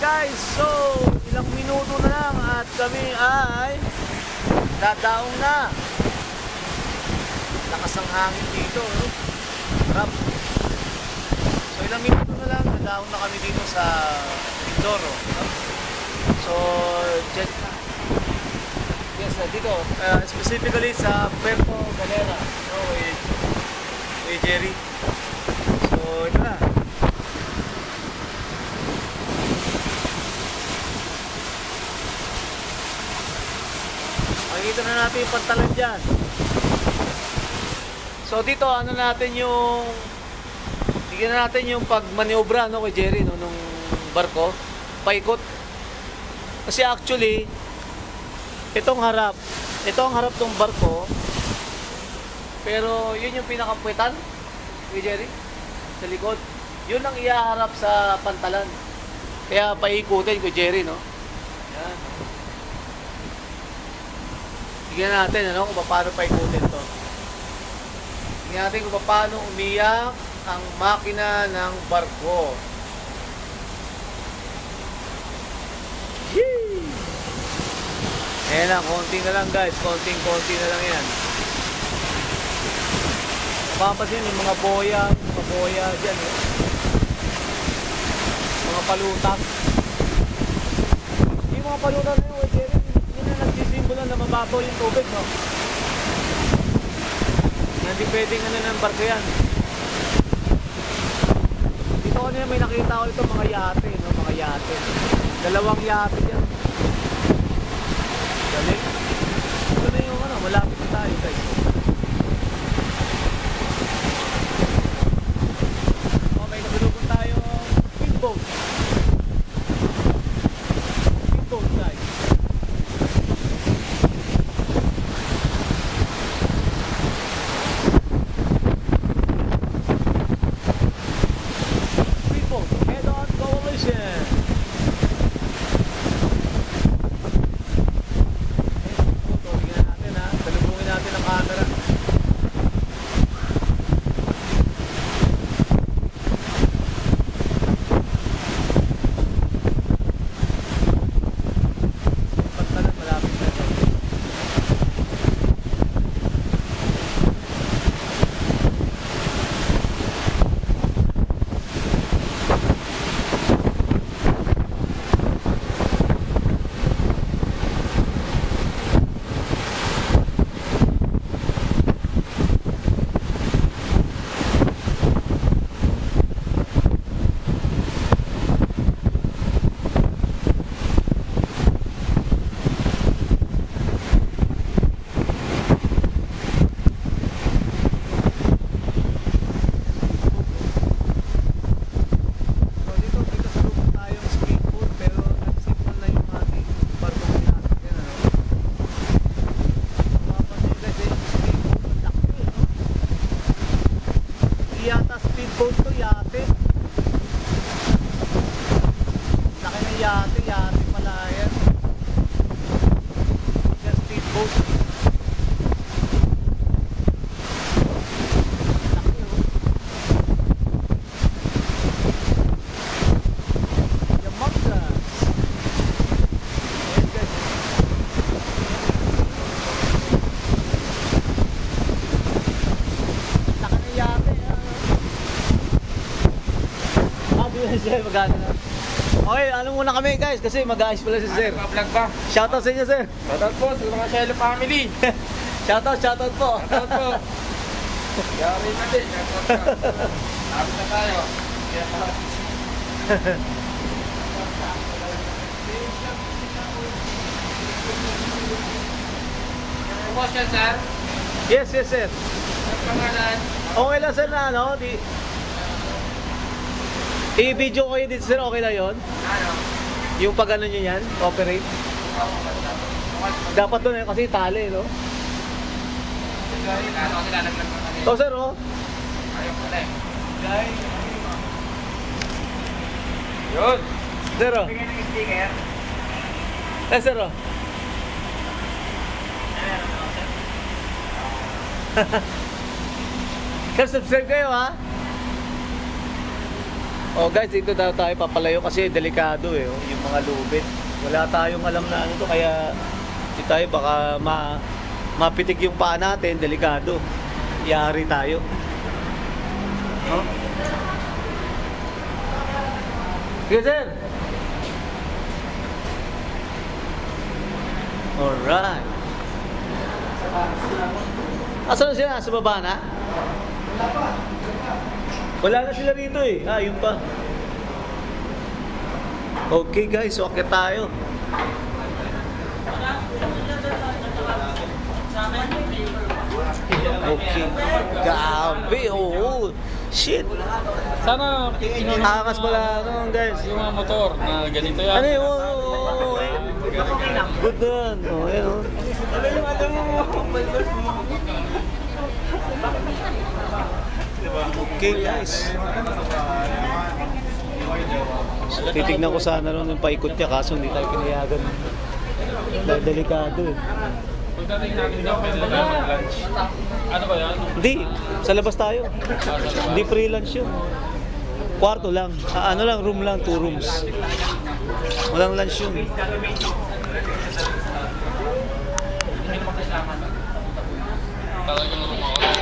guys, so ilang minuto na lang at kami ay dadaong na. Lakas ng hangin dito, no? Harap. So ilang minuto na lang, dadaong na kami dito sa Mindoro, no? So yes, dito specifically sa Puerto Galera, no? With Jerry. So ito na. Makikita na natin yung pantalan dyan. So dito ano natin yung tignan natin yung pagmaniobra, no, kay Jerry, no, nung barko paikot. Kasi actually itong harap ng barko, pero yun yung pinakapuwetan kay Jerry sa likod. Yun ang ihaharap sa pantalan. Kaya paikutin ko Jerry, no. Yan. Tignan natin ano, kung paano paikutin to. Tignan natin kung paano umiyak ang makina ng barko. Yee! Ayan na, konti na lang guys. Konting-konti na lang yan. Papansin yung mga boya dyan, eh. Mga palutang. Yung mga palutang na yun, Jerry, yun na nagsisimbolo na mababaw yung tubig, no? Hindi pwedeng ano ng barko yan. Dito ko na may nakita ko ito, mga yate, no? Mga yate. Dalawang yate dyan. Galing. Ito na yung ano, malapit na tayo, guys. Okay, nabilubon tayo speedboat. Speedboat, guys. Speedboat, head-on coalition. Yata speedboat to, yate. Laki ng yate pala yan. Yan speedboat. Laki, oh. Yung Magdas. Ayan guys. Laki ng yate. Sir, magana na. Okay, ano muna kami guys kasi mag-aayos pala si Sir. Vlog ba? Shoutout sa inyo, Sir. Shoutout po sa mga Shelo family. Shoutout po. Shoutout po. Yari na din. Shoutout po. Tapos na tayo. Promotion, sir? Yes, Sir. Ang pangalan? Okay lang, Sir, na ano, i-video ko yun dito, Sir, okay na yun? Ano? Yung pag ano nyo yan, operate. Dapat doon kasi tali, no? Ano kasi lalaglag mo kami? Oh, Sir, oh. Ayaw pala eh. Yun. Sir, oh. Bigyan ng sticker. Sir, oh. Sir, subscribe kayo, ha? Oh guys, dito daw tayo papalayo kasi delikado eh, oh, yung mga lubid. Wala tayong alam na ano to, kaya di tayo baka mapitik yung paa natin, delikado. Yari tayo. Oh. Sige sir. Alright. Asan na sila? Sa baba na? Wala na sila rito eh. Ah, yun pa. Okay guys, so akit tayo. Okay. Gabi, oo. Shit. Sana Angas pala ano guys. yung mga motor na ganito yan. Ano yun? Oo. Good done. Oh, yan oh. Okay guys. Titignan ko sana ron yung paikot niya kaso hindi tayo pinayagan. Dahil delikado eh. Pagdating natin daw, pwede na tayo mag-lunch. Ano ba yan? Hindi, sa labas tayo. Hindi free lunch yun. Kwarto lang. Ano lang, room lang, 2 rooms. Walang lunch yun. Talagang